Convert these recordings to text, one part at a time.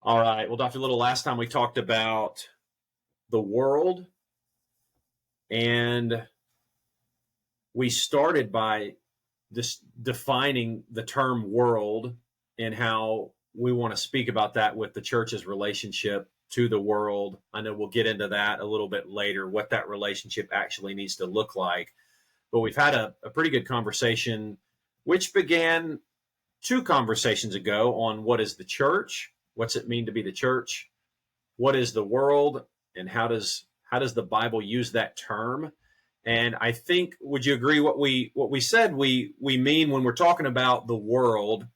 All right. Well, Dr. Little, last time we talked about the world, and we started by just defining the term world and how we want to speak about that with the church's relationship to the world. I know we'll get into that a little bit later, what that relationship actually needs to look like. But we've had a pretty good conversation, which began two conversations ago on what is the church, what's it mean to be the church, what is the world, and how does the Bible use that term? And I think, would you agree what we said we mean when we're talking about the world,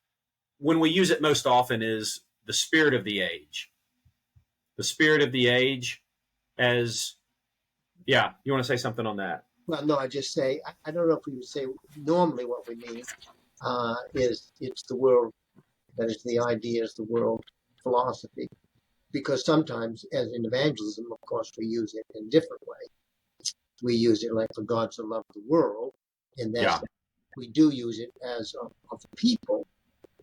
when we use it most often, is the spirit of the age. The spirit of the age as, yeah, you want to say something on that? Well, no, I just say, I don't know if we would say normally what we mean is it's the world, that is the ideas, the world philosophy. Because sometimes, as in evangelism, of course, we use it in a different way. We use it like for God so loved the world, and that's Yeah. we do use it as of the people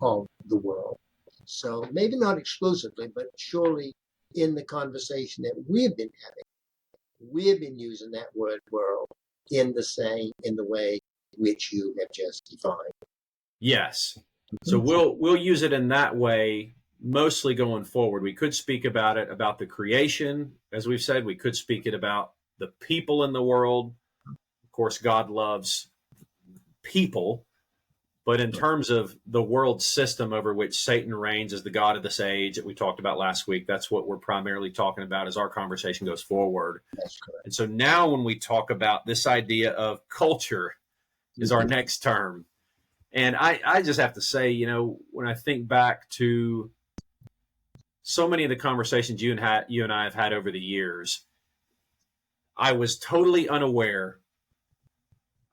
of the world. So maybe not exclusively, but surely in the conversation that we've been having, we've been using that word world in the way which you have just defined. Yes. So we'll use it in that way mostly going forward. We could speak about it about the creation, as we've said. We could speak it about the people in the world. Of course, God loves people, but in terms of the world system over which Satan reigns as the God of this age that we talked about last week, that's what we're primarily talking about as our conversation goes forward. That's correct. And so now when we talk about this idea of culture is our next term. And I just have to say, when I think back to so many of the conversations you and I have had over the years, I was totally unaware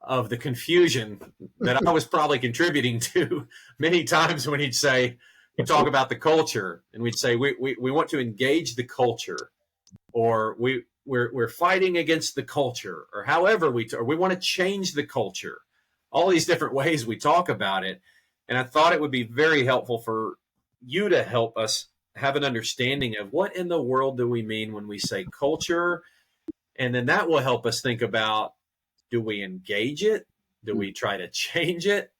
of the confusion that I was probably contributing to many times when he'd say, you talk about the culture, and we'd say, we want to engage the culture, or we're fighting against the culture, or however or we want to change the culture. All these different ways we talk about it. And I thought it would be very helpful for you to help us have an understanding of what in the world do we mean when we say culture. And then that will help us think about, do we engage it? Do we try to change it?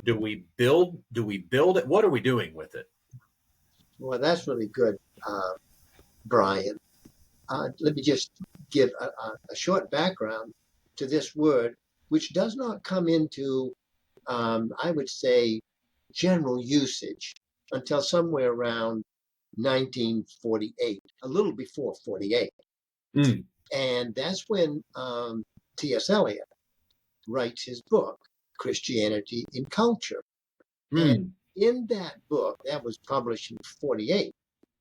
Do we build it? What are we doing with it? Well, that's really good, Brian. Let me just give a short background to this word, which does not come into, I would say, general usage until somewhere around 1948, a little before 48. Mm. And that's when T.S. Eliot writes his book, Christianity in Culture. And in that book, that was published in 48.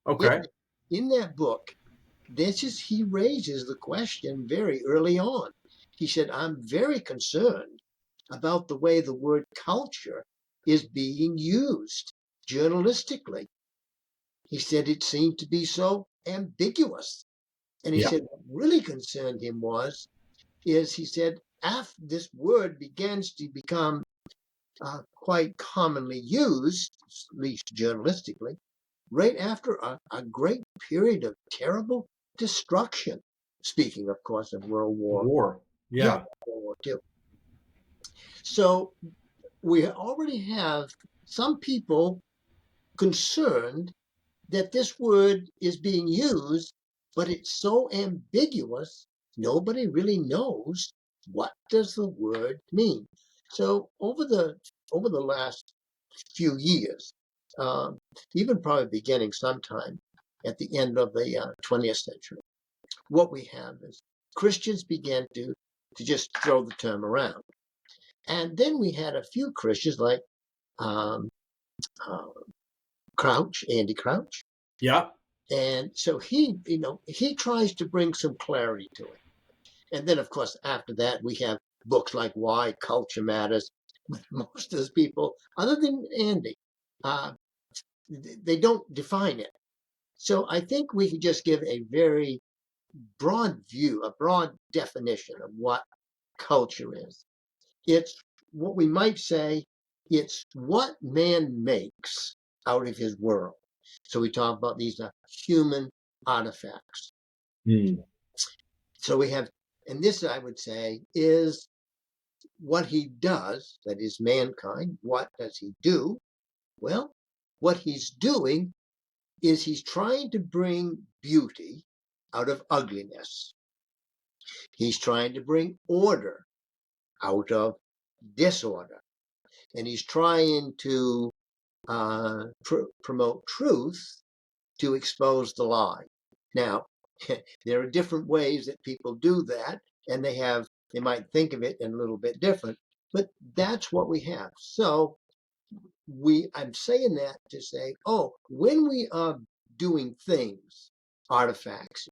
Okay. In that book, he raises the question very early on. He said, I'm very concerned about the way the word culture is being used journalistically. He said it seemed to be so ambiguous. And he said what really concerned him he said, after this word begins to become quite commonly used, at least journalistically, right after a great period of terrible destruction. Speaking, of course, of World War. Yeah. World War II. So we already have some people concerned that this word is being used, but it's so ambiguous, nobody really knows what does the word mean. So over the last few years, even probably beginning sometime at the end of the 20th century, what we have is Christians began to just throw the term around. And then we had a few Christians like um, Andy Crouch. Yeah. And so he tries to bring some clarity to it. And then, of course, after that, we have books like Why Culture Matters. But most of those people, other than Andy, they don't define it. So I think we could just give a very broad view, a broad definition of what culture is. It's what we might say, it's what man makes out of his world. So we talk about these are human artifacts. Mm. So we have, and this I would say is what he does, that is mankind. What does he do? Well, what he's doing is he's trying to bring beauty out of ugliness. He's trying to bring order out of disorder. And he's trying to promote truth to expose the lie. Now, there are different ways that people do that, and they might think of it in a little bit different, but that's what we have. So I'm saying that to say, when we are doing things, artifacts,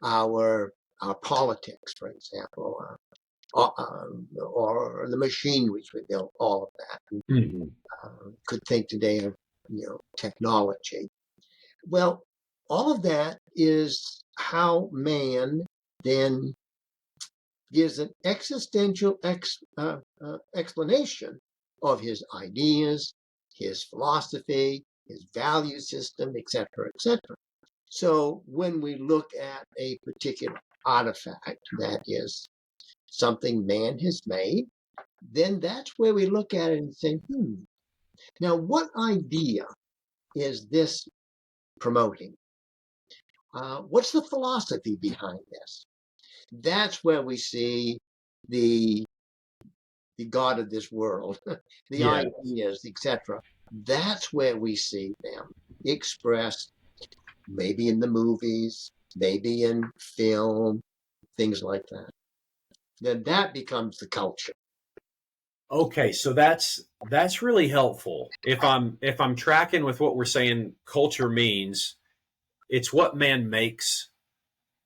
our politics, for example, or the machineries we built, all of that. Mm-hmm. Could think today of technology. Well, all of that is how man then gives an existential explanation of his ideas, his philosophy, his value system, etc., etc. So when we look at a particular artifact that is something man has made, then that's where we look at it and say, now what idea is this promoting? What's the philosophy behind this? That's where we see the God of this world, the ideas, etc. That's where we see them expressed, maybe in the movies, maybe in film, things like that. Then that becomes the culture. Okay, so that's really helpful. If I'm tracking with what we're saying, culture means it's what man makes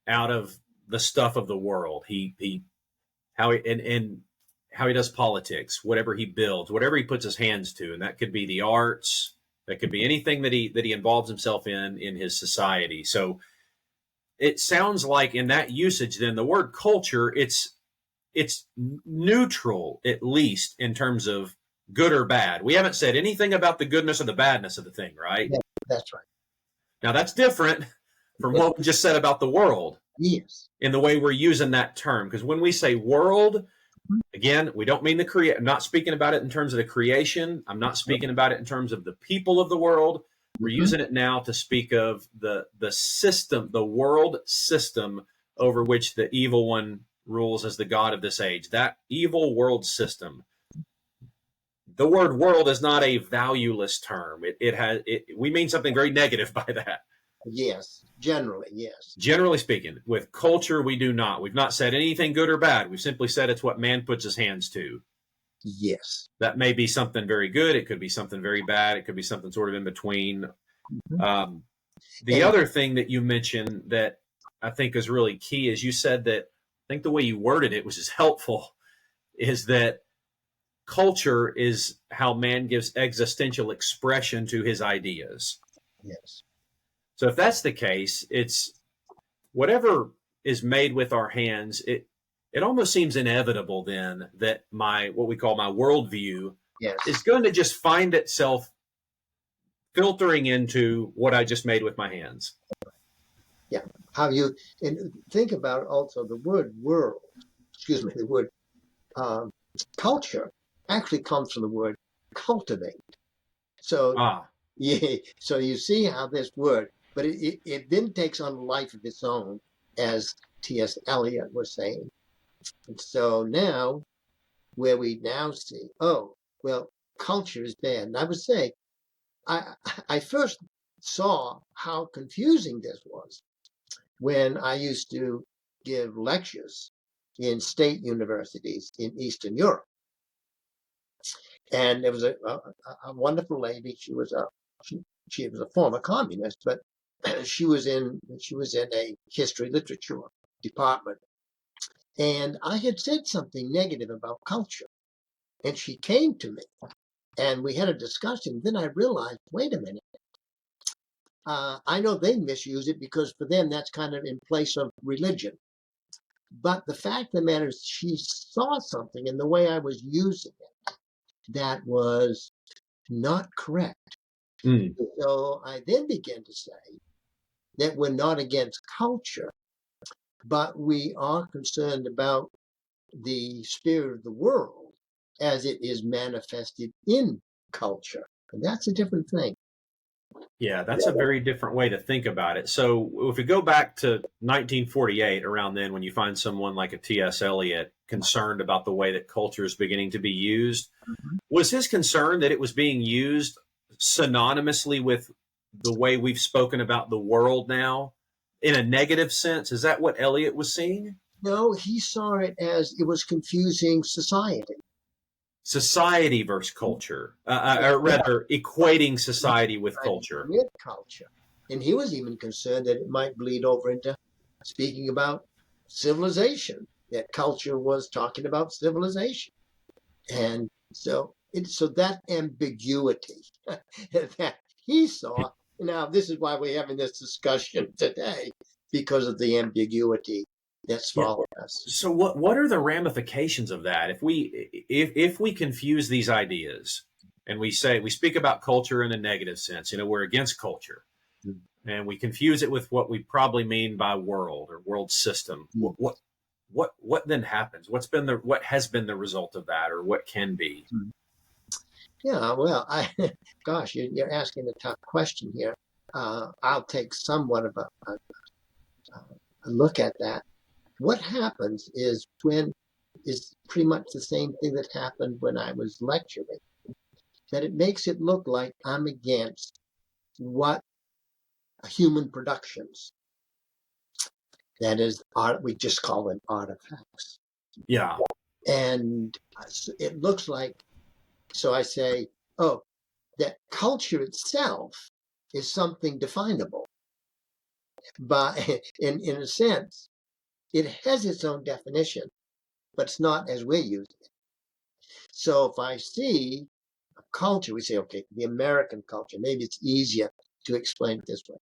out of the stuff of the world. He how he and how he does politics, whatever he builds, whatever he puts his hands to, and that could be the arts, that could be anything that he involves himself in his society. So it sounds like in that usage, then the word culture, it's neutral, at least in terms of good or bad. We haven't said anything about the goodness or the badness of the thing, right? Yeah, that's right. Now that's different from what we just said about the world. Yes. In the way we're using that term. Because when we say world, again, we don't mean the create. I'm not speaking about it in terms of the creation. I'm not speaking about it in terms of the people of the world. We're using it now to speak of the system, the world system over which the evil one rules as the god of this age. That evil world system. The word world is not a valueless term. We mean something very negative by that. Yes, generally, yes. Generally speaking, with culture, we do not. We've not said anything good or bad. We've simply said it's what man puts his hands to. Yes. That may be something very good. It could be something very bad. It could be something sort of in between. The other thing that you mentioned that I think is really key is you said that, I think the way you worded it, which is helpful, is that culture is how man gives existential expression to his ideas. Yes. So if that's the case, it's whatever is made with our hands. It almost seems inevitable then that what we call my worldview is going to just find itself filtering into what I just made with my hands. Yeah. And think about also the word world, the word culture actually comes from the word cultivate. So, yeah, so you see how this word, but it then takes on a life of its own, as T.S. Eliot was saying. And so now, where we now see, culture is bad. And I would say, I first saw how confusing this was when I used to give lectures in state universities in Eastern Europe. And there was a wonderful lady. She was a former communist, but she was in a history literature department. And I had said something negative about culture. And she came to me and we had a discussion. Then I realized, wait a minute. I know they misuse it because for them that's kind of in place of religion. But the fact of the matter is, she saw something in the way I was using it that was not correct. Mm. So I then began to say that we're not against culture, but we are concerned about the spirit of the world as it is manifested in culture. And that's a different thing. Yeah, that's a very different way to think about it. So if we go back to 1948, around then, when you find someone like a T.S. Eliot concerned about the way that culture is beginning to be used, Mhm. was his concern that it was being used synonymously with the way we've spoken about the world now in a negative sense? Is that what Eliot was seeing? No, he saw it as it was confusing society. Society versus culture, or rather, equating society with Society culture. with culture. And he was even concerned that it might bleed over into speaking about civilization, that culture was talking about civilization. And so that ambiguity that he saw. Now, this is why we're having this discussion today, because of the ambiguity that's Yeah. followed us. So what are the ramifications of that if we confuse these ideas and we speak about culture in a negative sense, we're against culture, and we confuse it with what we probably mean by world or world system. What then happens? What has been the result of that, or what can be? Yeah, well, gosh, you're asking a tough question here. I'll take somewhat of a look at that. What happens is pretty much the same thing that happened when I was lecturing, that it makes it look like I'm against what human productions, that is art, we just call them artifacts. Yeah. And it looks like, so I say, oh, that culture itself is something definable. But in a sense, it has its own definition, but it's not as we're using it. So if I see a culture, we say, okay, the American culture, maybe it's easier to explain it this way.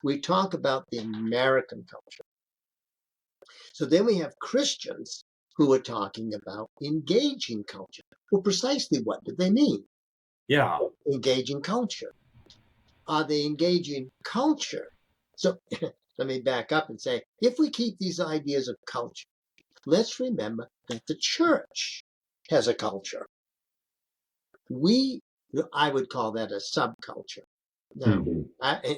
We talk about the American culture. So then we have Christians who are talking about engaging culture. Well, precisely what do they mean? Yeah. Engaging culture. Are they engaging culture? So let me back up and say, if we keep these ideas of culture, let's remember that the church has a culture. I would call that a subculture. Now,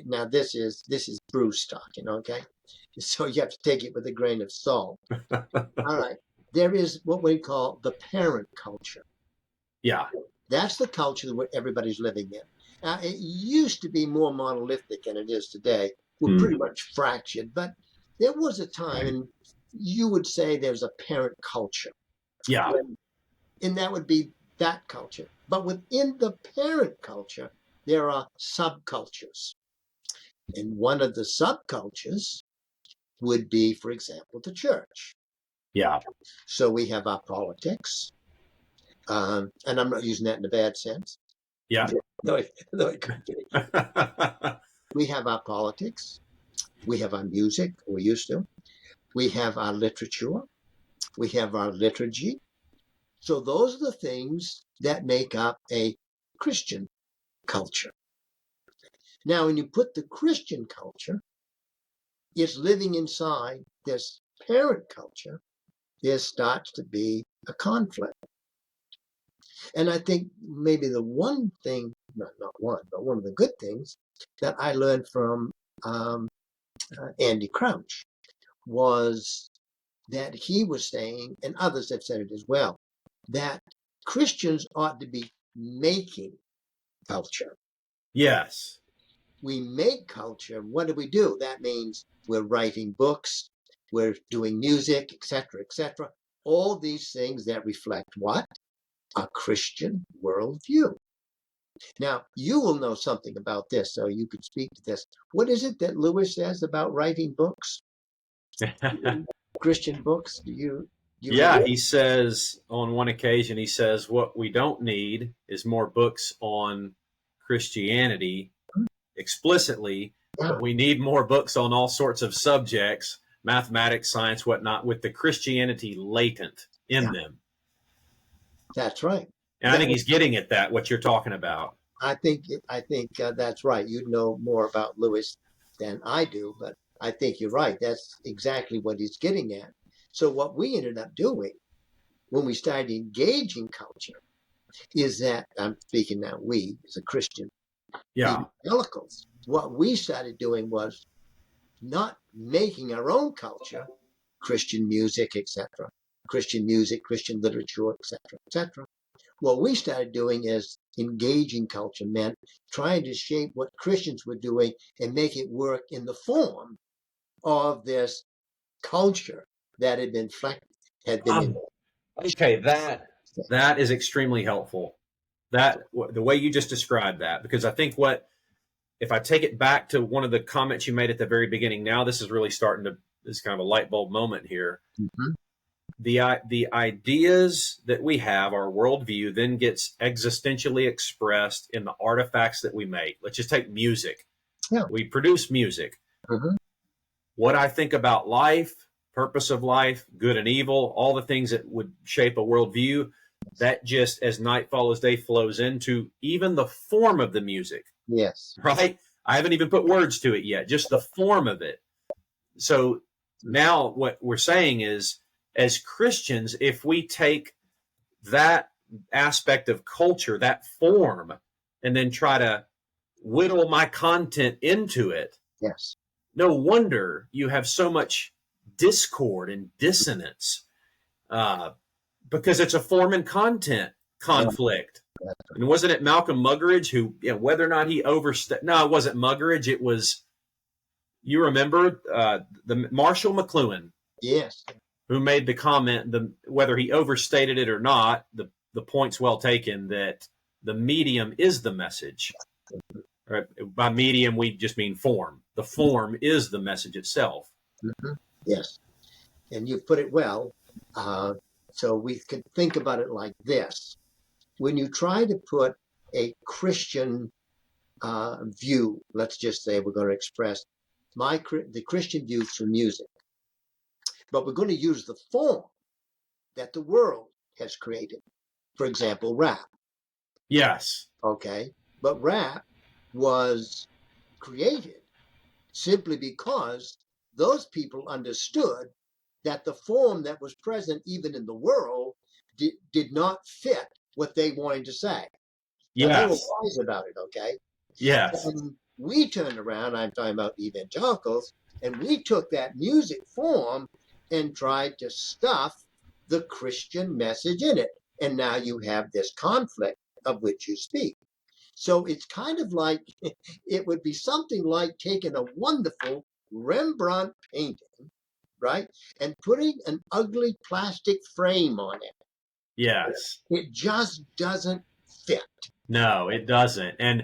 now this is Bruce talking, okay? So you have to take it with a grain of salt. All right. There is what we call the parent culture. Yeah. That's the culture that everybody's living in. Now, it used to be more monolithic than it is today. We're pretty much fractured, but there was a time, and you would say there's a parent culture. Yeah. And that would be that culture. But within the parent culture, there are subcultures. And one of the subcultures would be, for example, the church. Yeah. So we have our politics, and I'm not using that in a bad sense. Yeah. No, it could be. We have our politics. We have our music, or we used to. We have our literature. We have our liturgy. So those are the things that make up a Christian culture. Now, when you put the Christian culture, it's living inside this parent culture, there starts to be a conflict. And I think maybe the one thing, not one, but one of the good things that I learned from Andy Crouch was that he was saying, and others have said it as well, that Christians ought to be making culture. Yes. We make culture. What do? That means we're writing books, we're doing music, etc., etc. All these things that reflect what? A Christian worldview. Now, you will know something about this, so you could speak to this. What is it that Lewis says about writing books? Christian books? Do you Yeah, he says on one occasion, he says, what we don't need is more books on Christianity explicitly, yeah, but we need more books on all sorts of subjects, mathematics, science, whatnot, with the Christianity latent in yeah, them. that's right. And I think he's getting at that, what you're talking about. I think that's right. You know more about Lewis than I do, but I think you're right. That's exactly what he's getting at. So what we ended up doing when we started engaging culture is that I'm speaking now we as a Christian Yeah. evangelicals. What we started doing was not making our own culture, Christian music, etc., Christian music, Christian literature, etc., etc. What we started doing is engaging culture meant trying to shape what Christians were doing and make it work in the form of this culture that had been had been in. Okay, that is extremely helpful. That the way you just described that, because I think what if I take it back to one of the comments you made at the very beginning, now this is really starting to this kind of a light bulb moment here. Mhm. The ideas that we have, our worldview, then gets existentially expressed in the artifacts that we make. Let's just take music. Yeah. We produce music. Mhm. What I think about life, purpose of life, good and evil, all the things that would shape a worldview, that just as night follows day flows into even the form of the music, Yes. right? I haven't even put words to it yet, just the form of it. So now what we're saying is, as Christians, if we take that aspect of culture, that form, and then try to whittle my content into it, Yes. no wonder you have so much discord and dissonance uh, because it's a form and content conflict. And wasn't it Malcolm Muggeridge who, whether or not he overstepped? No, it wasn't Muggeridge. It was, you remember, the Marshall McLuhan Yes. who made the comment, whether he overstated it or not, the point's well taken that the medium is the message. Right? By medium, we just mean form. The form is the message itself. Mhm. Yes. And you put it well. Uh, so we could think about it like this. When you try to put a Christian view, let's just say we're going to express the Christian view through music, but we're going to use the form that the world has created. For example, rap. Yes. Okay. But rap was created simply because those people understood that the form that was present even in the world did not fit what they wanted to say. Now they were Yes. wise about it, okay? Yes. And we turned around, I'm talking about evangelicals, and we took that music form and tried to stuff the Christian message in it. And now you have this conflict of which you speak. So it's kind of like it would be something like taking a wonderful Rembrandt painting, right, and putting an ugly plastic frame on it. Yes. It just doesn't fit. No, it doesn't. And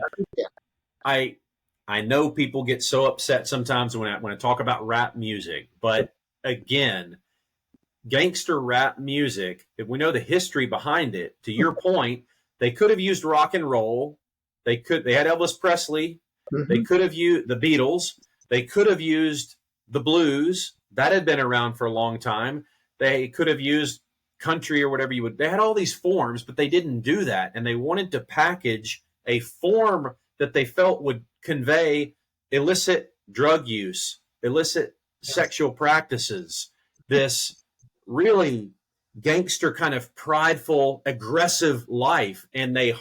I I know people get so upset sometimes when I talk about rap music, but again, gangster rap music, if we know the history behind it, to your point, they could have used rock and roll. They had Elvis Presley. They Mhm. could have used the Beatles. They could have used the blues. That had been around for a long time. They could have used country or whatever you would. They had all these forms, but they didn't do that. And they wanted to package a form that they felt would convey illicit drug use, illicit sexual practices, this really gangster kind of prideful, aggressive life. And they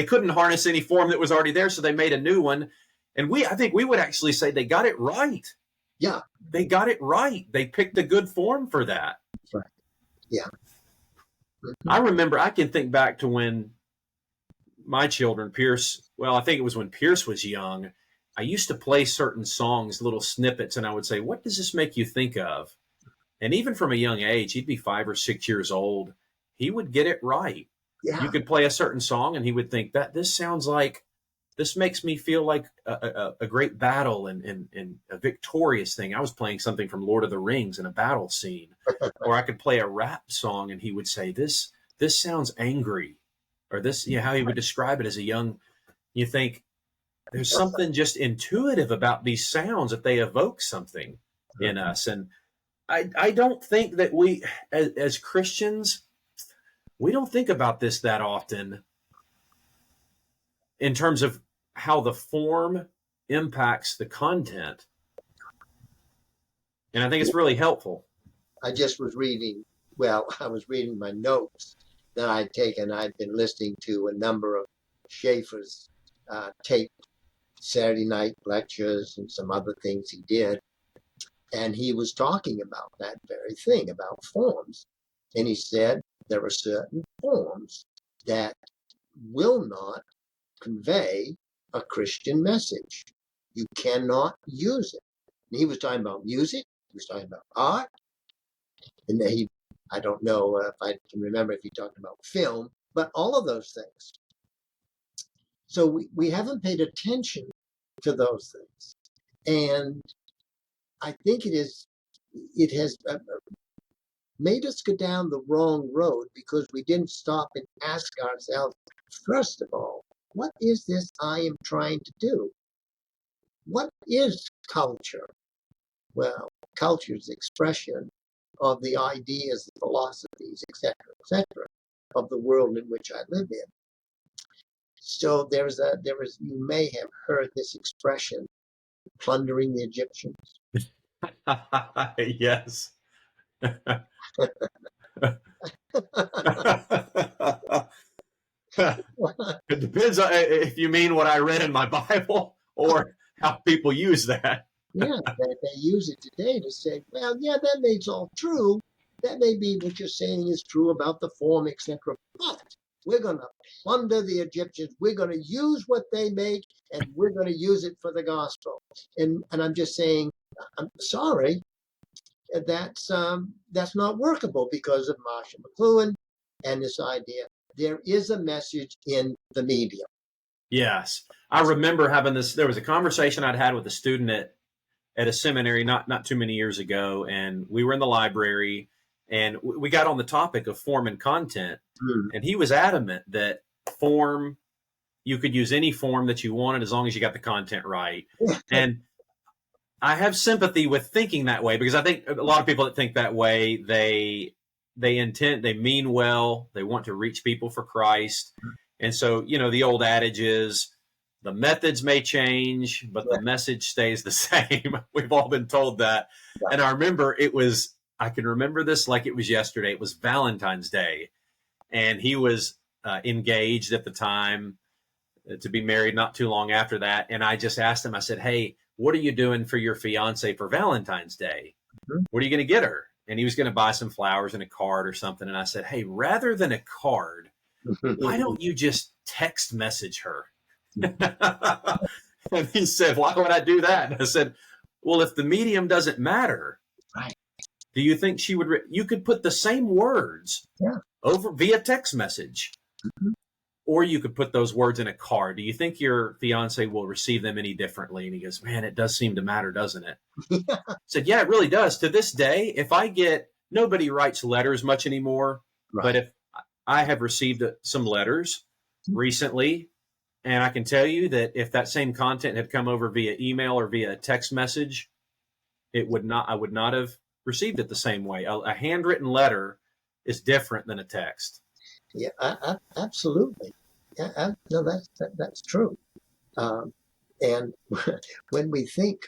couldn't harness any form that was already there. So they made a new one. And I think we would actually say they got it right. Yeah. They got it right. They picked a good form for that. Right. Yeah. I Mhm. remember, I can think back to when my children, Pierce, well, I think it was when Pierce was young. I used to play certain songs, little snippets, and I would say, "What does this make you think of?" And even from a young age, he'd be 5 or 6 years old. He would get it right. You Yeah. could play a certain song, and he would think that this sounds like this makes me feel like a great battle and a victorious thing. I was playing something from Lord of the Rings in a battle scene, or I could play a rap song, and he would say, "This sounds angry," or this, how he would describe it as a young. You think there's something just intuitive about these sounds that they evoke something in us, and I don't think that we, as Christians, we don't think about this that often. in terms of how the form impacts the content. And I think it's really helpful. I just was reading, well, I was reading my notes that I'd taken. I'd been listening to a number of Schaeffer's taped Saturday night lectures and some other things he did. And he was talking about that very thing, about forms. And he said there are certain forms that will not convey a Christian message. You cannot use it. And he was talking about music, he was talking about art, and then I don't know if I can remember if he talked about film, but all of those things. So we haven't paid attention to those things. And I think it has made us go down the wrong road because we didn't stop and ask ourselves, first of all, what is this I am trying to do? What is culture? Well, culture is the expression of the ideas, the philosophies, etc., of the world in which I live in. So you may have heard this expression, plundering the Egyptians. Yes. It depends on if you mean what I read in my Bible or how people use that. Yeah, they use it today to say, well, yeah, that may all true. That may be what you're saying is true about the form, etc. But we're going to plunder the Egyptians. We're going to use what they make, and we're going to use it for the gospel. And I'm just saying, I'm sorry, that's not workable because of Marshall McLuhan and this idea. There is a message in the medium. Yes. I remember having this. There was a conversation I'd had with a student at a seminary not too many years ago, and we were in the library, and we got on the topic of form and content, and he was adamant that form, you could use any form that you wanted as long as you got the content right. And I have sympathy with thinking that way because I think a lot of people that think that way, they mean well, they want to reach people for Christ. And so, the old adage is the methods may change, but the message stays the same. We've all been told that. And I remember I can remember this like it was yesterday. It was Valentine's Day, and he was engaged at the time to be married not too long after that. And I just asked him, I said, hey, what are you doing for your fiance for Valentine's Day? What are you going to get her? And he was going to buy some flowers and a card or something. And I said, hey, rather than a card, why don't you just text message her? And he said, why would I do that? And I said, well, if the medium doesn't matter, right, do you think she would? You could put the same words over via text message, or you could put those words in a card. Do you think your fiance will receive them any differently? And he goes, man, it does seem to matter, doesn't it? I said, yeah, it really does. To this day, if I nobody writes letters much anymore, but if I have received some letters recently, and I can tell you that if that same content had come over via email or via text message, I would not have received it the same way. A handwritten letter is different than a text. Yeah, absolutely. Yeah, no, that's true. And when we think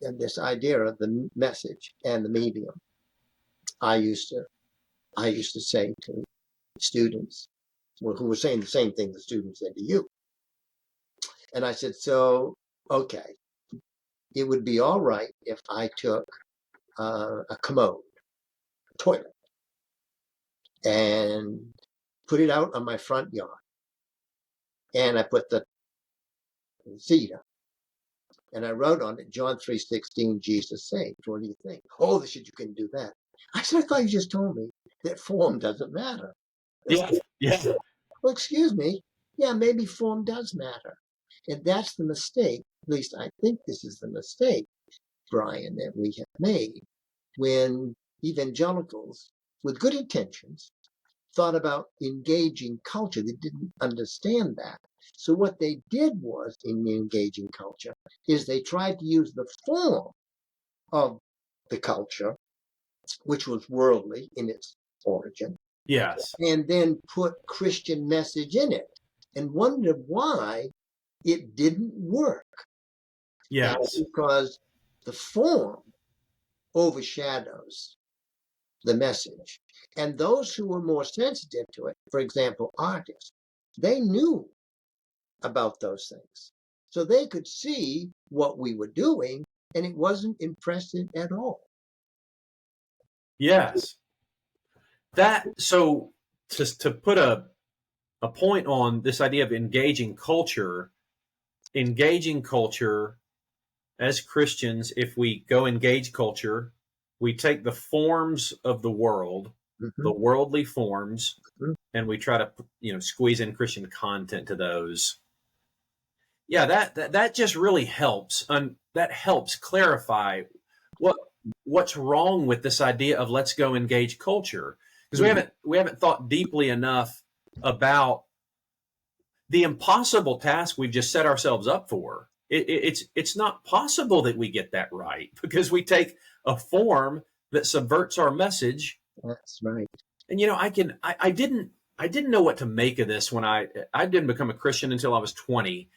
this idea of the message and the medium, I used to say to students who were saying the same thing the students said to you. And I said, so, okay, it would be all right if I took a commode, a toilet, and put it out on my front yard. And I put the seat up. And I wrote on it, John 3:16, Jesus saved. What do you think? Oh, they said you can do that. I said, I thought you just told me that form doesn't matter. Yeah. Well, excuse me. Yeah, maybe form does matter. And that's the mistake. At least I think this is the mistake, Brian, that we have made when evangelicals, with good intentions, thought about engaging culture. They didn't understand that. So what they did was, in engaging culture, is they tried to use the form of the culture, which was worldly in its origin. Yes. And then put Christian message in it. and wondered why it didn't work. And Yes. because the form overshadows the message. And those who were more sensitive to it, for example, artists, they knew about those things. So they could see what we were doing, and it wasn't impressive at all. Yes. That so to put a point on this idea of engaging culture as Christians, if we go engage culture, we take the forms of the world, Mm-hmm. the worldly forms, Mm-hmm. and we try to squeeze in Christian content to those. Yeah, that just really helps. That helps clarify what what's wrong with this idea of let's go engage culture, because Mm-hmm. we haven't thought deeply enough about the impossible task we've just set ourselves up for. It's not possible that we get that right because we take a form that subverts our message. That's right. And I didn't know what to make of this when I didn't become a Christian until I was 20.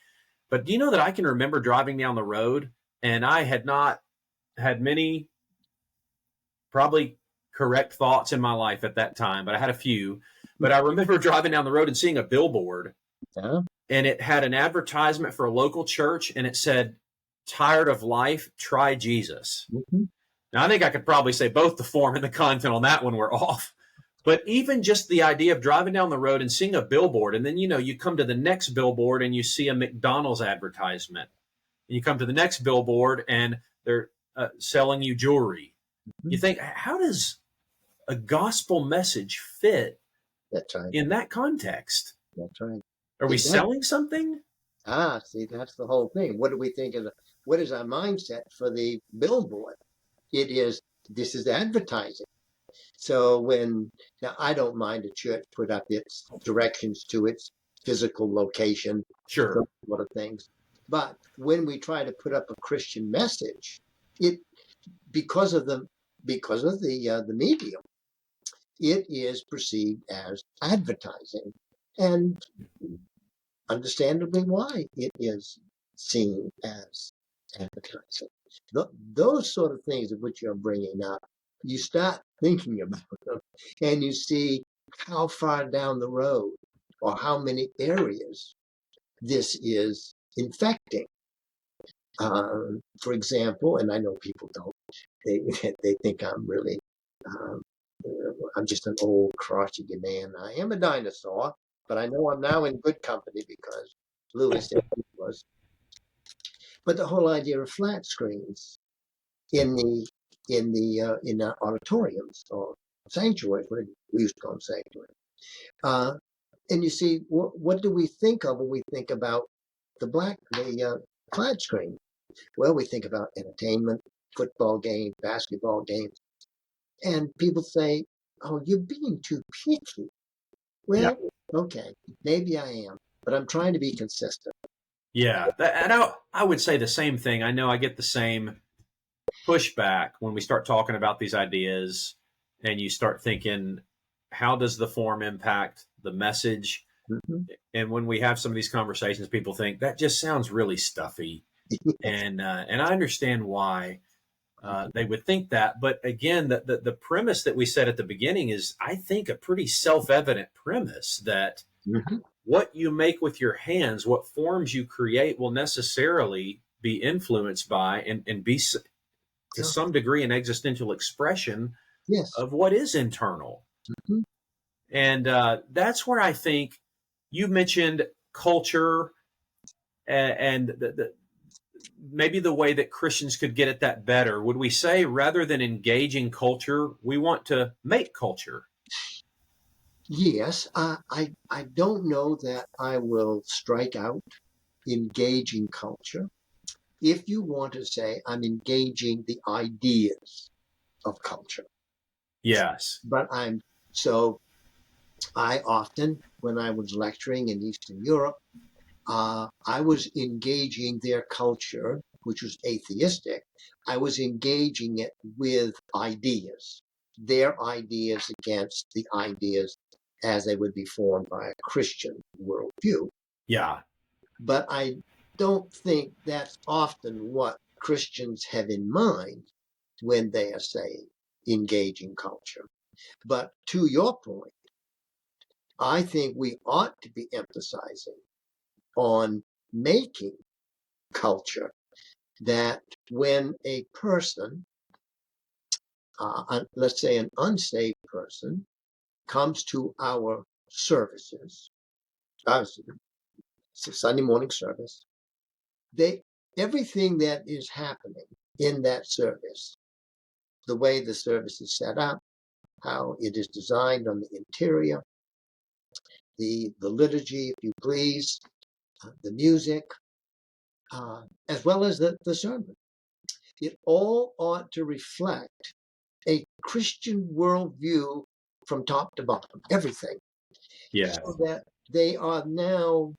But do you know that I can remember driving down the road and I had not had many probably correct thoughts in my life at that time, but I had a few. But I remember driving down the road and seeing a billboard, Yeah. and it had an advertisement for a local church, and it said, "Tired of life? Try Jesus." Mm-hmm. Now, I think I could probably say both the form and the content on that one were off. But even just the idea of driving down the road and seeing a billboard, and then you come to the next billboard and you see a McDonald's advertisement. And you come to the next billboard and they're selling you jewelry. Mm-hmm. You think, how does a gospel message fit That's right. in that context? That's right. Are we It does. selling something? See, that's the whole thing. What do we think of what is our mindset for the billboard? It is, this is advertising. So now I don't mind a church put up its directions to its physical location, Sure. those sort of things. But when we try to put up a Christian message, it because of the medium, it is perceived as advertising, and understandably why it is seen as advertising. Those sort of things of which you're bringing up, you start thinking about them and you see how far down the road or how many areas this is infecting. For example, and I know people don't, they, they think I'm really, um, I'm just an old crotchety man. I am a dinosaur, but I know I'm now in good company because Lewis said he was. But the whole idea of flat screens in the auditoriums or sanctuaries, we used to call them sanctuaries. And you see, what do we think of when we think about the flat screen? Well, we think about entertainment, football games, basketball games, and people say, "Oh, you're being too picky." Yeah. Well, okay, maybe I am, but I'm trying to be consistent. Yeah. And I would say the same thing. I know I get the same pushback when we start talking about these ideas and you start thinking, how does the form impact the message? Mm-hmm. And when we have some of these conversations, people think that just sounds really stuffy. And I understand why they would think that. But again, the premise that we said at the beginning is, I think, a pretty self-evident premise that Mm-hmm. what you make with your hands, what forms you create, will necessarily be influenced by and be to Yeah. some degree an existential expression Yes. of what is internal. Mm-hmm. And that's where I think you mentioned culture and maybe the way that Christians could get at that better. Would we say rather than engaging culture, we want to make culture? Yes. I don't know that I will strike out engaging culture. If you want to say I'm engaging the ideas of culture, Yes. but so I often, when I was lecturing in Eastern Europe, I was engaging their culture, which was atheistic. I was engaging it with ideas, their ideas against the ideas as they would be formed by a Christian worldview. Yeah. But I don't think that's often what Christians have in mind when they are saying engaging culture. But to your point, I think we ought to be emphasizing on making culture that when a person, let's say an unsaved person, comes to our services, our Sunday morning service, they everything that is happening in that service, the way the service is set up, how it is designed on the interior, the liturgy, if you please, the music, as well as the sermon. It all ought to reflect a Christian worldview from top to bottom, everything, so Yes. that they are now,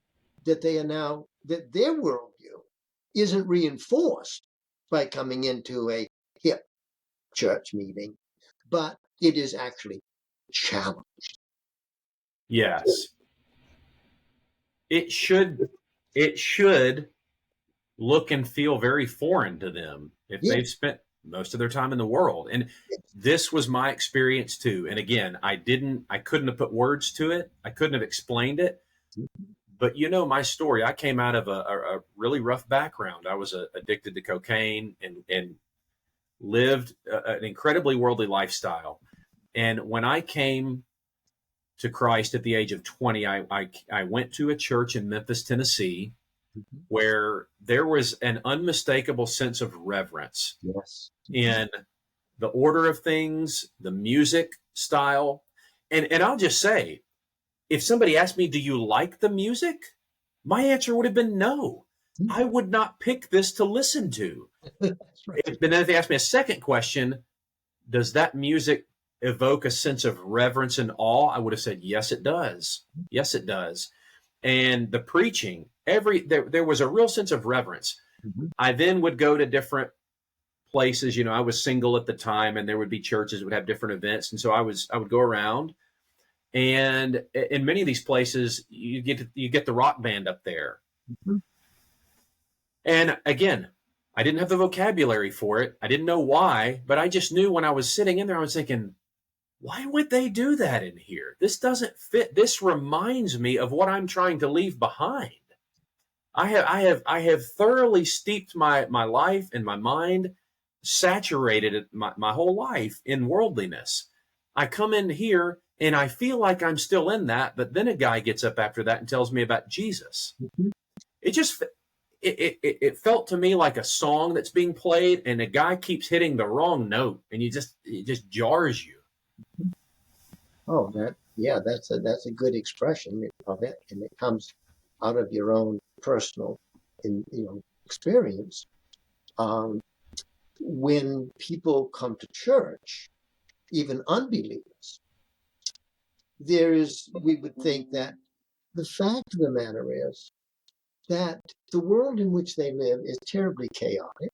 that their worldview isn't reinforced by coming into a hip church meeting, but it is actually challenged. Yes. It should it should look and feel very foreign to them if Yeah. they've spent most of their time in the world. And this was my experience too. And again, I couldn't have put words to it. I couldn't have explained it. But you know my story. I came out of a really rough background. I was addicted to cocaine and lived an incredibly worldly lifestyle. And when I came to Christ at the age of 20, I went to a church in Memphis, Tennessee, Mhm. where there was an unmistakable sense of reverence Yes. in the order of things, the music style. And I'll just say, if somebody asked me, do you like the music? My answer would have been no. Mhm. I would not pick this to listen to. That's right. But then if they asked me a second question, does that music evoke a sense of reverence and awe? I would have said, yes, it does. Yes, it does. And the preaching, there was a real sense of reverence. Mhm. I then would go to different places. You know, I was single at the time, and there would be churches that would have different events, and so I would go around, and in many of these places, you get the rock band up there, Mhm. and again, I didn't have the vocabulary for it. I didn't know why, but I just knew when I was sitting in there, I was thinking, why would they do that in here? This doesn't fit. This reminds me of what I'm trying to leave behind. I have thoroughly steeped my life and my mind, saturated my whole life in worldliness. I come in here and I feel like I'm still in that, but then a guy gets up after that and tells me about Jesus. Mhm. It just it felt to me like a song that's being played and a guy keeps hitting the wrong note and it just jars you. Oh, yeah, that's a good expression of it, and it comes out of your own personal, experience. Um, when people come to church, even unbelievers, we would think that the fact of the matter is that the world in which they live is terribly chaotic.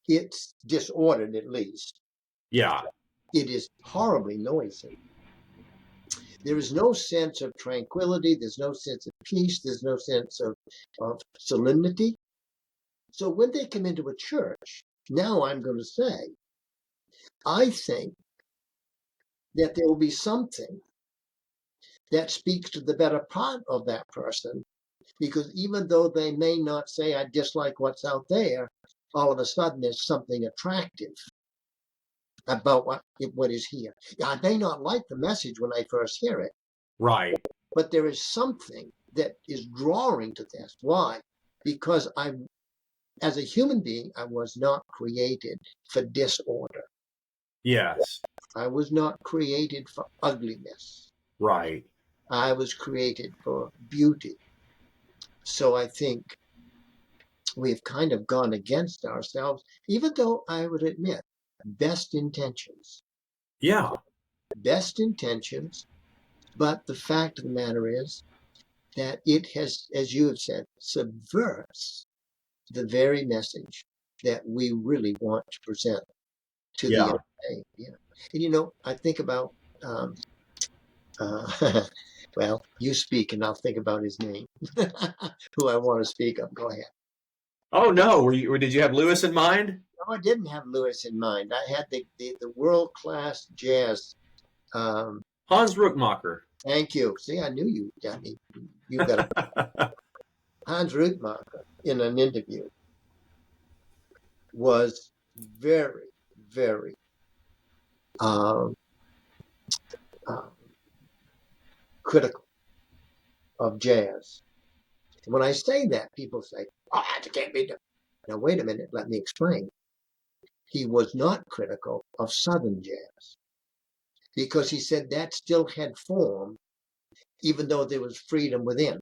It's disordered, at least. Yeah. It is horribly noisy. There is no sense of tranquility. There's no sense of peace. There's no sense of solemnity. So when they come into a church, now I'm going to say, I think that there will be something that speaks to the better part of that person, because even though they may not say, I dislike what's out there, all of a sudden there's something attractive about what is here. I may not like the message when I first hear it, Right. but there is something that is drawing to this. Why? Because as a human being, I was not created for disorder. Yes. I was not created for ugliness. Right. I was created for beauty. So I think we've kind of gone against ourselves, even though I would admit best intentions, Yeah. best intentions. But the fact of the matter is that it has, as you have said, subverts the very message that we really want to present to the Yeah. unsaved. Yeah. And I think about um, uh, Well, you speak and I'll think about his name. Who I want to speak of. Go ahead. Oh no, or did you have Lewis in mind? No, I didn't have Lewis in mind. I had the world class jazz. Um, Hans Ruckmacher. thank you. See, I knew you, Johnny. You got a Hans Rutmacher in an interview was very, very um, um, critical of jazz. And when I say that, people say, "Oh, that can't be done." Now, wait a minute. Let me explain. He was not critical of Southern jazz because he said that still had form, even though there was freedom within.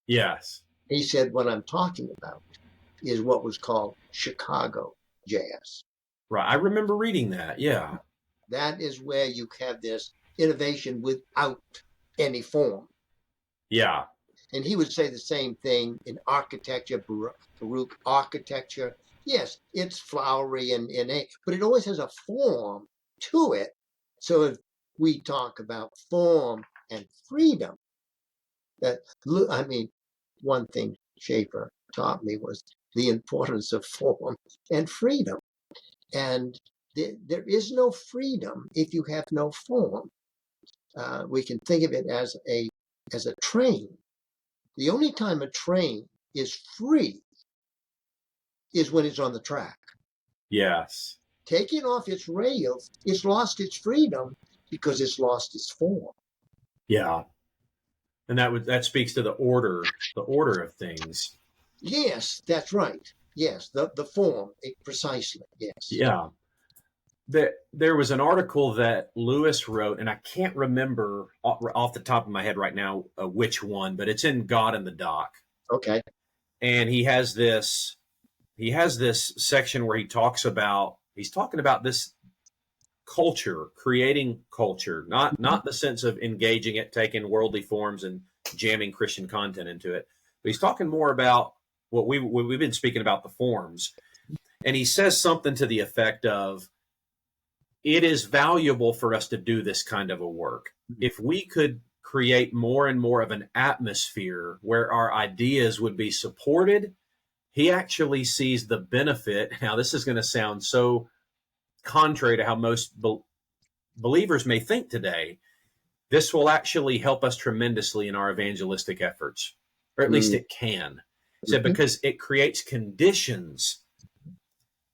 Yes. He said, what I'm talking about is what was called Chicago jazz. Right. I remember reading that. Yeah. That is where you have this innovation without any form. Yeah. And he would say the same thing in architecture, Baroque architecture. Yes, it's flowery but it always has a form to it. So if we talk about form and freedom, I mean, one thing Schaefer taught me was the importance of form and freedom. And there is no freedom if you have no form. We can think of it as a train. The only time a train is free is when it's on the track. Yes. Taking off its rails, it's lost its freedom because it's lost its form. Yeah. And that speaks to the order of things. Yes, that's right. Yes, the form, precisely. Yes. Yeah. There was an article that Lewis wrote, and I can't remember off the top of my head right now which one, but it's in God in the Dock. Okay. And he has this section where he's talking about this culture, creating culture, not the sense of engaging it, taking worldly forms and jamming Christian content into it, but he's talking more about what we've been speaking about, the forms. And he says something to the effect of, it is valuable for us to do this kind of a work. If we could create more and more of an atmosphere where our ideas would be supported, he actually sees the benefit. Now, this is going to sound so contrary to how most believers may think today. This will actually help us tremendously in our evangelistic efforts, or at least it can. So, because it creates conditions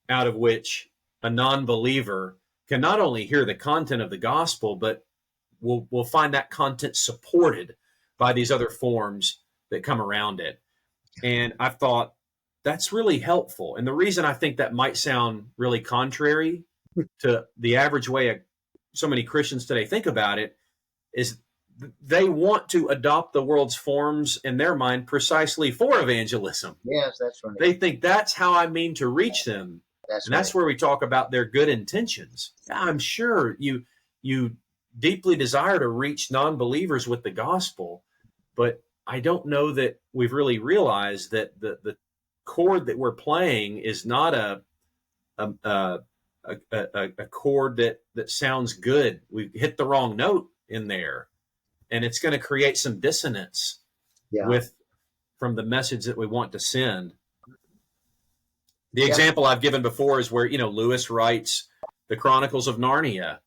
out of which a non-believer can not only hear the content of the gospel, but will find that content supported by these other forms that come around it. And I thought that's really helpful. And the reason I think that might sound really contrary to the average way so many Christians today think about it is they want to adopt the world's forms in their mind precisely for evangelism. Yes, that's right. They think that's how I mean to reach them. That's and that's right. where we talk about their good intentions. I'm sure you deeply desire to reach non-believers with the gospel, but I don't know that we've really realized that the chord that we're playing is not a chord that sounds good. We've hit the wrong note in there, and it's going to create some dissonance from the message that we want to send. The example I've given before is where, Lewis writes the Chronicles of Narnia.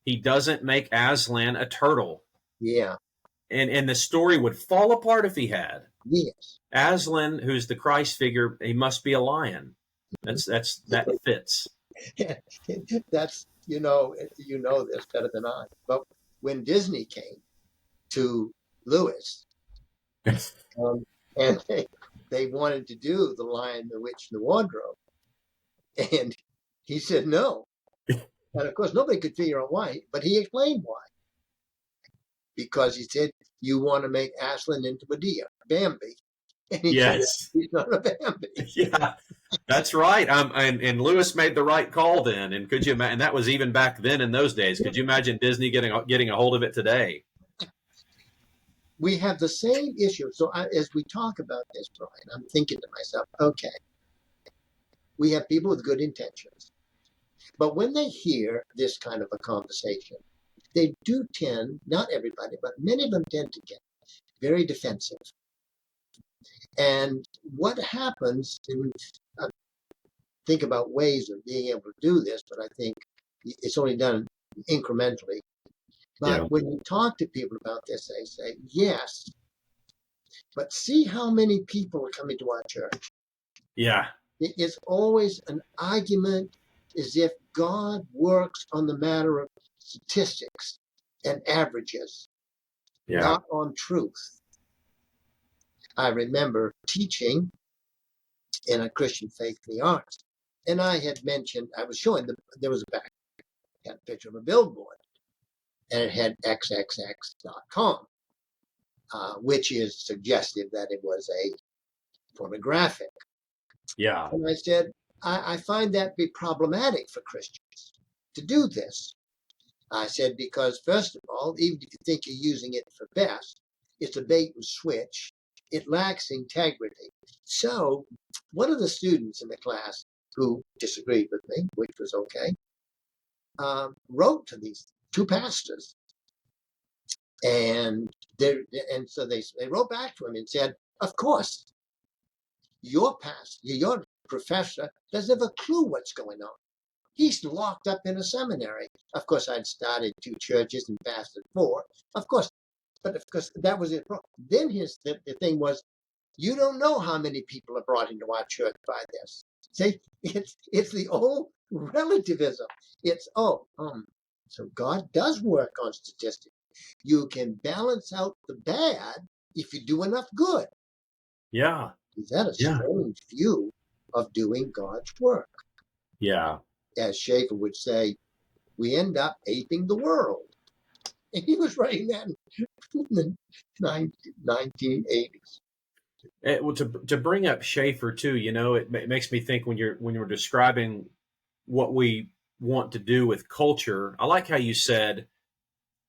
He doesn't make Aslan a turtle. Yeah. And the story would fall apart if he had. Yes. Aslan, who's the Christ figure, he must be a lion. That fits. That's you know this better than I. But when Disney came to Lewis, and they wanted to do The Lion, the Witch, and the Wardrobe, and he said no. And of course, nobody could figure out why, but he explained why. Because he said, you want to make Aslan into a deer, Bambi. And he said, he's not a Bambi. Yeah, that's right. And Lewis made the right call then. And could you imagine? And that was even back then in those days. Could you imagine Disney getting a hold of it today? We have the same issue. So as we talk about this, Brian, I'm thinking to myself, okay, we have people with good intentions. But when they hear this kind of a conversation, they do tend, not everybody, but many of them tend to get very defensive. And what happens, and I think about ways of being able to do this, but I think it's only done incrementally. But Yeah. when you talk to people about this, they say, yes, but see how many people are coming to our church. Yeah. It's always an argument as if God works on the matter of statistics and averages, Yeah. not on truth. I remember teaching in a Christian faith in the arts, and I had mentioned, I was showing there was had a picture of a billboard, and it had xxx.com, which is suggestive that it was a pornographic. Yeah. And I said, I find that be problematic for Christians to do this. I said, because first of all, even if you think you're using it for best, it's a bait and switch. It lacks integrity. So one of the students in the class who disagreed with me, which was okay, wrote to these two pastors. And so they wrote back to him and said, of course, your pastor, your professor doesn't have a clue what's going on. He's locked up in a seminary. Of course, I'd started 2 churches and pastored 4. Of course, but of course, that was it. Then the thing was, you don't know how many people are brought into our church by this. See, it's the old relativism. It's so God does work on statistics. You can balance out the bad if you do enough good. Yeah. Is that a Yeah. strange view of doing God's work? Yeah. As Schaeffer would say, we end up aping the world. And he was writing that in the 1980s. Well, to bring up Schaefer too, it makes me think when you're describing what we want to do with culture. I like how you said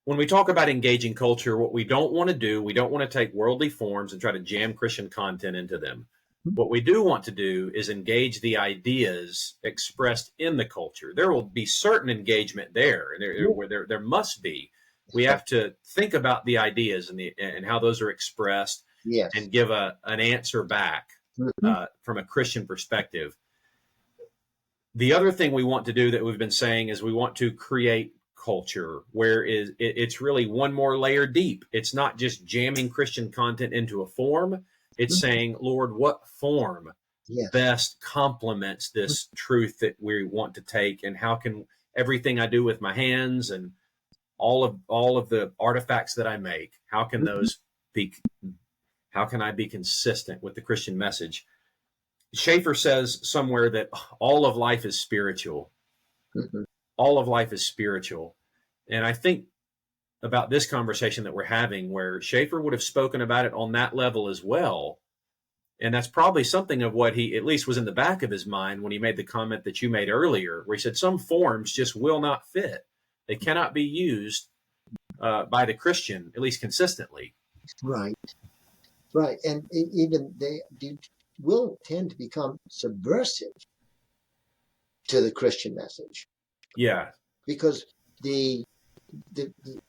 when we talk about engaging culture, what we don't want to do, we don't want to take worldly forms and try to jam Christian content into them. What we do want to do is engage the ideas expressed in the culture. There will be certain engagement there, where there must be. We have to think about the ideas and how those are expressed, Yes. and give an answer back Mm-hmm. from a Christian perspective. The other thing we want to do that we've been saying is we want to create culture where it's really one more layer deep. It's not just jamming Christian content into a form. It's saying, Lord, what form Yes. best complements this truth that we want to take, and how can everything I do with my hands and all of the artifacts that I make, how can I be consistent with the Christian message? Schaeffer says somewhere that all of life is spiritual. Mm-hmm. All of life is spiritual. And I think about this conversation that we're having, where Schaeffer would have spoken about it on that level as well. And that's probably something of what he at least was in the back of his mind when he made the comment that you made earlier, where he said some forms just will not fit. They cannot be used by the Christian, at least consistently. Right. Right. And even they will tend to become subversive to the Christian message. Yeah. Because the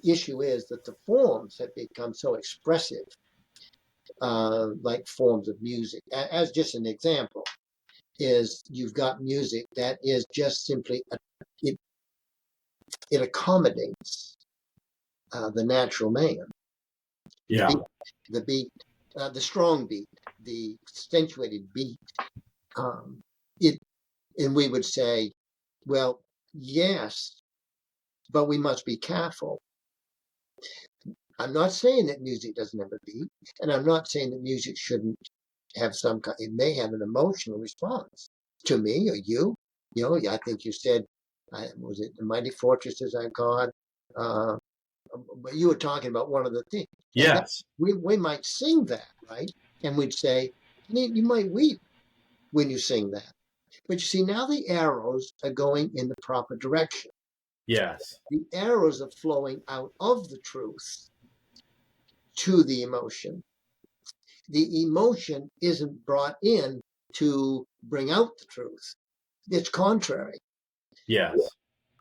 issue is that the forms have become so expressive, like forms of music. As just an example, is you've got music that is just simply it accommodates the natural man, the Yeah. beat, the beat, the strong beat, the accentuated beat. It and we would say, well, yes, but we must be careful. I'm not saying that music doesn't have a beat, and I'm not saying that music shouldn't have some kind. It may have an emotional response to me or you. I think you said, was it the mighty fortresses I God? Uh, but you were talking about one of the things, and that Yes. we might sing that, right? And we'd say, you might weep when you sing that. But you see, now the arrows are going in the proper direction. Yes. The arrows are flowing out of the truth to the emotion. The emotion isn't brought in to bring out the truth. It's contrary. Yes.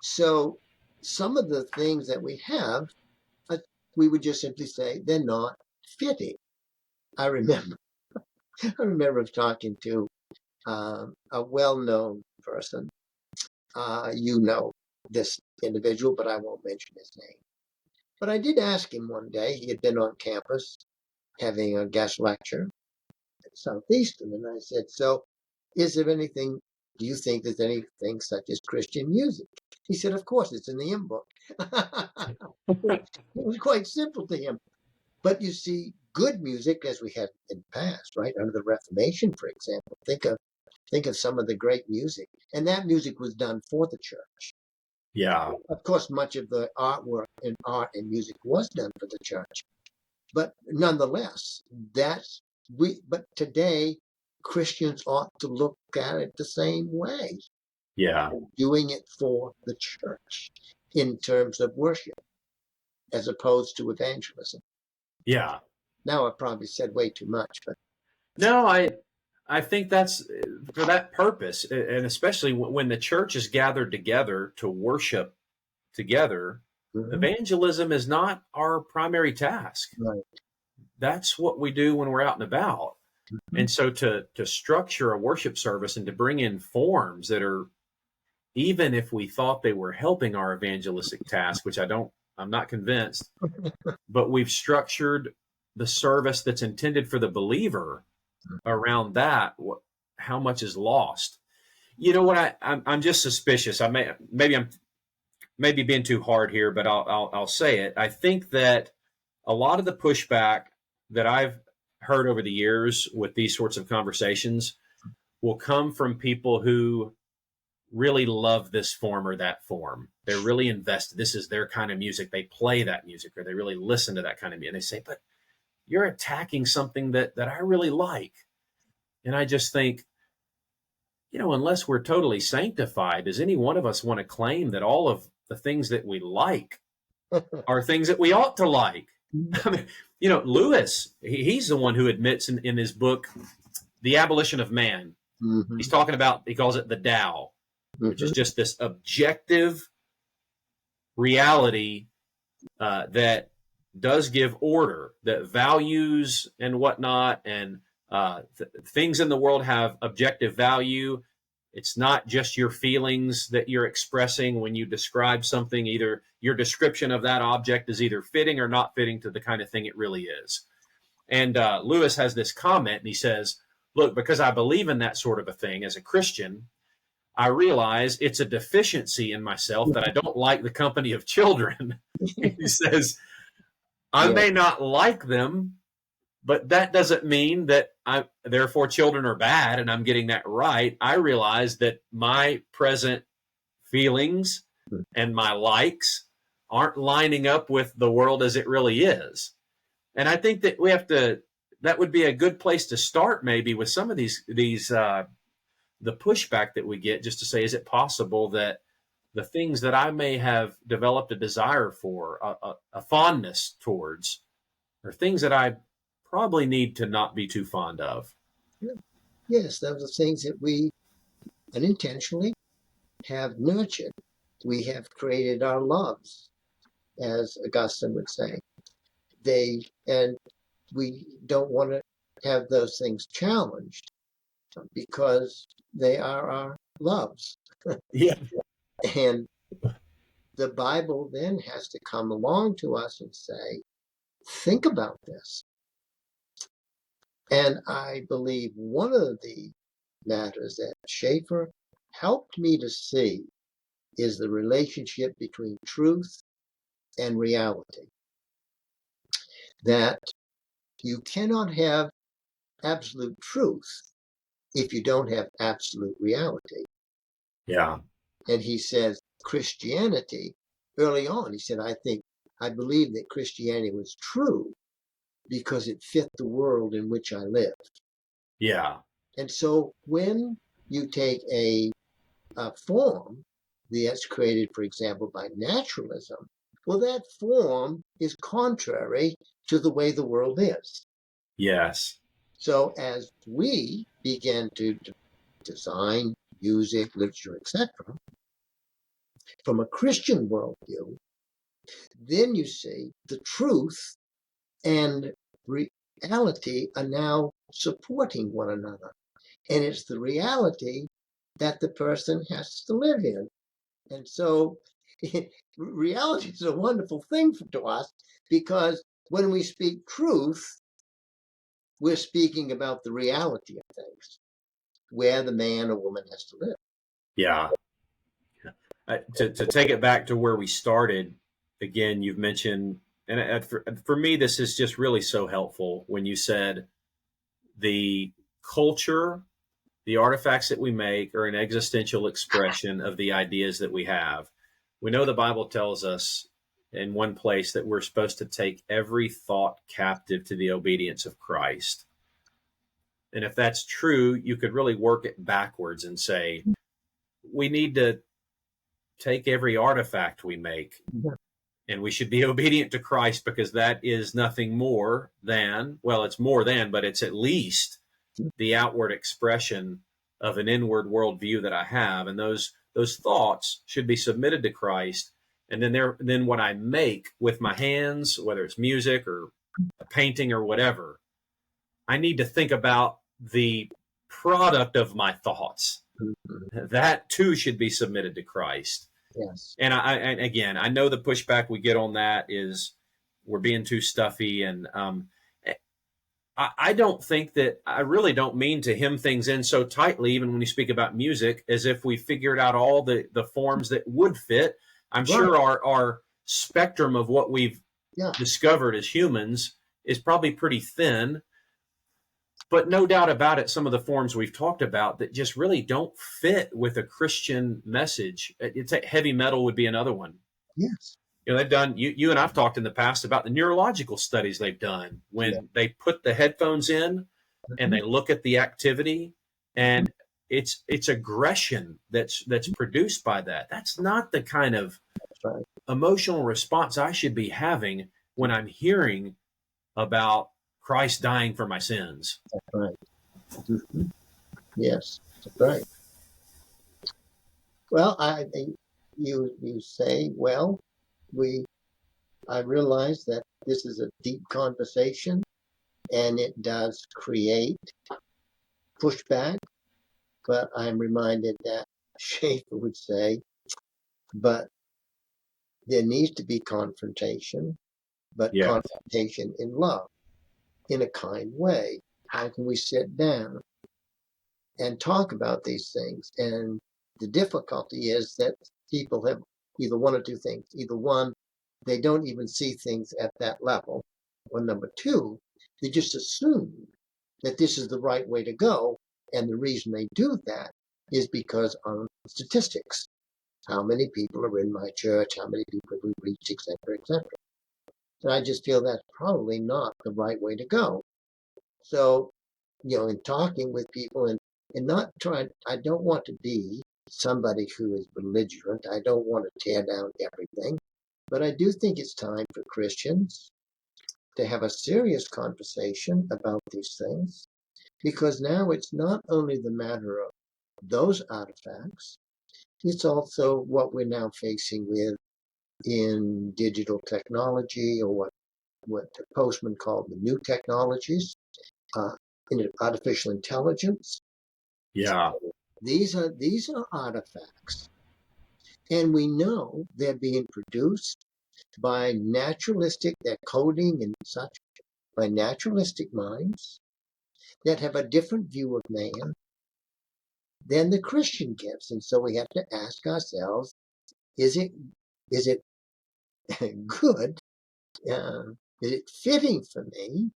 So some of the things that we have, uh, we would just simply say they're not fitting. I remember, I remember talking to a well-known person. You know this individual, but I won't mention his name. But I did ask him one day. He had been on campus having a guest lecture at Southeastern, and I said, "So, is there anything? Do you think there's anything such as Christian music?" He said, "Of course, it's in the hymn book." It was quite simple to him. But you see, good music, as we had in the past, right under the Reformation, for example. Think of some of the great music, and that music was done for the church. Yeah. Of course, much of the artwork and art and music was done for the church, but nonetheless, that's we. But today, Christians ought to look at it the same way, Yeah. doing it for the church in terms of worship, as opposed to evangelism. Yeah. Now, I probably said way too much, but No, I think that's for that purpose, and especially when the church is gathered together to worship together, mhm, evangelism is not our primary task. right. That's what we do when we're out and about. Mhm. And so to structure a worship service and to bring in forms that are, even if we thought they were helping our evangelistic task, which I'm not convinced, but we've structured the service that's intended for the believer around that, how much is lost. You know what? I'm just suspicious. I'm maybe being too hard here, but I'll say it. I think that a lot of the pushback that I've heard over the years with these sorts of conversations will come from people who really love this form or that form. They're really invested. This is their kind of music. They play that music or they really listen to that kind of music. And they say, but you're attacking something that I really like. And I just think, unless we're totally sanctified, does any one of us want to claim that all of the things that we like are things that we ought to like? I mean, Lewis, he's the one who admits in his book, The Abolition of Man, he's Mhm, talking about, he calls it the Tao, which is mhm, just this objective reality that does give order, that values and whatnot, and things in the world have objective value. It's not just your feelings that you're expressing when you describe something. Either your description of that object is either fitting or not fitting to the kind of thing it really is. And Lewis has this comment, and he says, look, because I believe in that sort of a thing as a Christian, I realize it's a deficiency in myself that I don't like the company of children. He says, I yeah, may not like them, but that doesn't mean that therefore children are bad and I'm getting that right. I realize that my present feelings and my likes aren't lining up with the world as it really is. And I think that that would be a good place to start maybe with some of the pushback that we get, just to say, is it possible that the things that I may have developed a desire for, a fondness towards, are things that I probably need to not be too fond of? yeah. Yes, those are things that we unintentionally have nurtured. We have created our loves, as Augustine would say. And we don't want to have those things challenged because they are our loves. Yeah. And the Bible then has to come along to us and say, think about this. And I believe one of the matters that Schaeffer helped me to see is the relationship between truth and reality. That you cannot have absolute truth if you don't have absolute reality. Yeah. And he says Christianity, early on, he said, I believe that Christianity was true because it fit the world in which I lived. Yeah. And so when you take a form that's created, for example, by naturalism, well, that form is contrary to the way the world is. Yes. So as we begin to design music, literature, etc., from a Christian worldview, then you see the truth and reality are now supporting one another. And it's the reality that the person has to live in. And so reality is a wonderful thing to us, because when we speak truth, we're speaking about the reality of things, where the man or woman has to live. Yeah. To take it back to where we started, again, you've mentioned, and for me, this is just really so helpful when you said the culture, the artifacts that we make are an existential expression of the ideas that we have. We know the Bible tells us in one place that we're supposed to take every thought captive to the obedience of Christ. And if that's true, you could really work it backwards and say, we need to take every artifact we make, and we should be obedient to Christ, because that is nothing more than, well, it's more than, but it's at least the outward expression of an inward worldview that I have. And those thoughts should be submitted to Christ. And then what I make with my hands, whether it's music or a painting or whatever, I need to think about the product of my thoughts. That too should be submitted to Christ. Yes. And again, I know the pushback we get on that is we're being too stuffy. And I don't think that, I really don't mean to hem things in so tightly, even when we speak about music, as if we figured out all the forms that would fit. I'm sure our spectrum of what we've discovered as humans is probably pretty thin. But no doubt about it, some of the forms we've talked about that just really don't fit with a Christian message. It's heavy metal would be another one. Yes. You know, they've done, you and I've talked in the past about the neurological studies they've done when they put the headphones in and they look at the activity, and it's aggression that's produced by that. That's not the kind of emotional response I should be having when I'm hearing about Christ dying for my sins. That's right. Mm-hmm. Yes, that's right. Well, you say, well, I realize that this is a deep conversation, and it does create pushback, but I'm reminded that Schaeffer would say, but there needs to be confrontation, but confrontation in love, in a kind way. How can we sit down and talk about these things? And the difficulty is that people have either one or two things. Either one, they don't even see things at that level. Or number two, they just assume that this is the right way to go. And the reason they do that is because of statistics. How many people are in my church? How many people we reach, et cetera, et cetera. And I just feel that's probably not the right way to go. So, in talking with people and not trying, I don't want to be somebody who is belligerent. I don't want to tear down everything. But I do think it's time for Christians to have a serious conversation about these things, because now it's not only the matter of those artifacts, it's also what we're now facing with in digital technology, or what Postman called the new technologies, in artificial intelligence. Yeah. So these are artifacts, and we know they're being produced by naturalistic, they're coding and such, by naturalistic minds that have a different view of man than the Christian gives. And so we have to ask ourselves, is it good? Is it fitting for me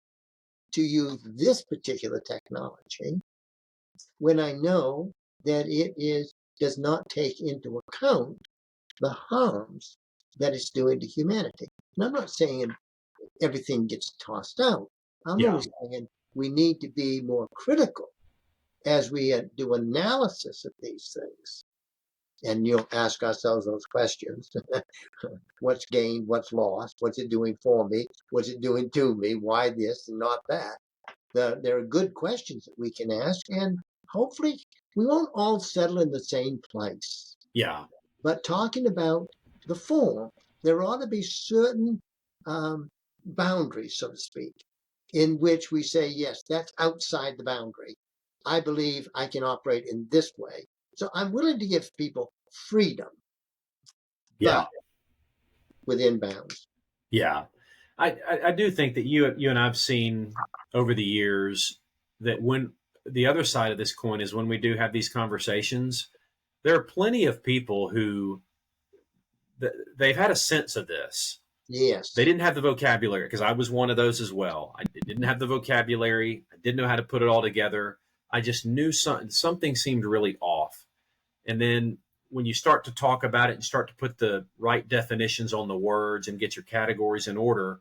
to use this particular technology when I know that it does not take into account the harms that it's doing to humanity? And I'm not saying everything gets tossed out. I'm only saying we need to be more critical as we do analysis of these things. And ask ourselves those questions. What's gained? What's lost? What's it doing for me? What's it doing to me? Why this and not that? There are good questions that we can ask, and hopefully we won't all settle in the same place. Yeah. But talking about the form, there ought to be certain boundaries, so to speak, in which we say, yes, that's outside the boundary. I believe I can operate in this way. So I'm willing to give people freedom, Yeah. but within bounds. Yeah. I do think that you and I've seen over the years that when the other side of this coin is when we do have these conversations, there are plenty of people who they've had a sense of this. They Yes. didn't have the vocabulary because I was one of those as well. I didn't have the vocabulary. I didn't know how to put it all together. I just knew something seemed really off. And then when you start to talk about it and start to put the right definitions on the words and get your categories in order,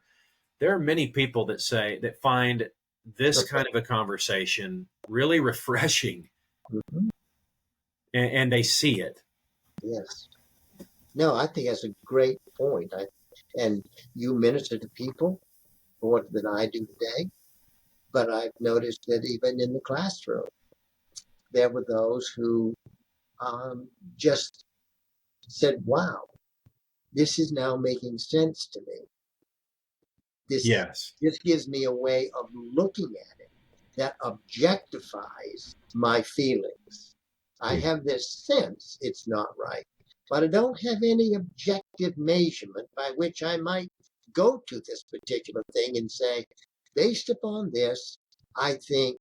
there are many people that find this kind of a conversation really refreshing, Mhm. and they see it. Yes. No, I think that's a great point. And you minister to people more than I do today. But I've noticed that even in the classroom, there were those who just said, wow, this is now making sense to me. This, Yes. this gives me a way of looking at it that objectifies my feelings. I have this sense it's not right, but I don't have any objective measurement by which I might go to this particular thing and say, based upon this, I think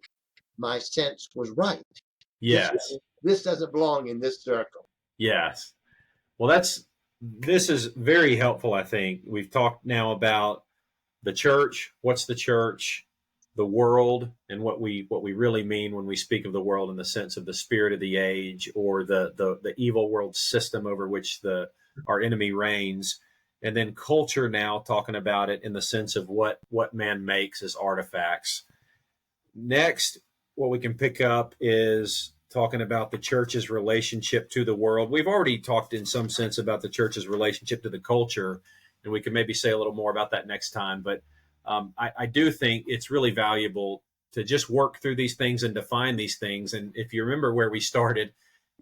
my sense was right. This Yes. this doesn't belong in this circle. Yes. Well, this is very helpful. I think we've talked now about the church. What's the church? The world, and what we really mean when we speak of the world in the sense of the spirit of the age or the evil world system over which the our enemy reigns, and then culture. Now talking about it in the sense of what man makes as artifacts. Next, what we can pick up is talking about the church's relationship to the world. We've already talked in some sense about the church's relationship to the culture, and we can maybe say a little more about that next time. But I do think it's really valuable to just work through these things and define these things. And if you remember where we started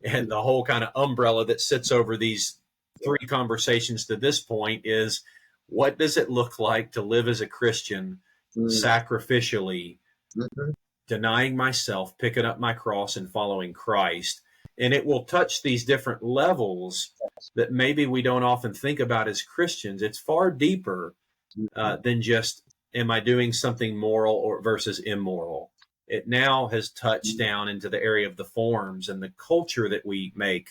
and the whole kind of umbrella that sits over these three conversations to this point is what does it look like to live as a Christian sacrificially, Mm-hmm. denying myself, picking up my cross, and following Christ. And it will touch these different levels that maybe we don't often think about as Christians. It's far deeper than just, am I doing something moral or versus immoral? It now has touched down into the area of the forms and the culture that we make.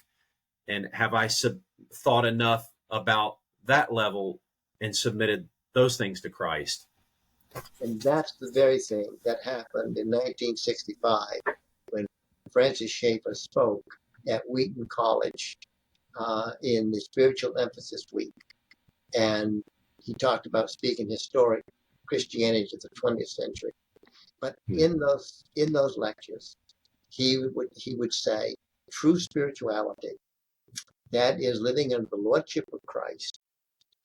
And have I thought enough about that level and submitted those things to Christ? And that's the very thing that happened in 1965 when Francis Schaeffer spoke at Wheaton College in the Spiritual Emphasis Week. And he talked about speaking historic Christianity of the 20th century. But in those lectures, he would say, true spirituality, that is living under the lordship of Christ,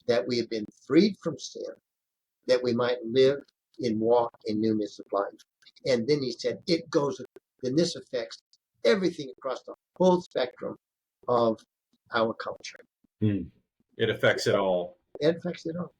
that we have been freed from sin, that we might live and walk in newness of life. And then he said, then this affects everything across the whole spectrum of our culture. It affects it all. It affects it all.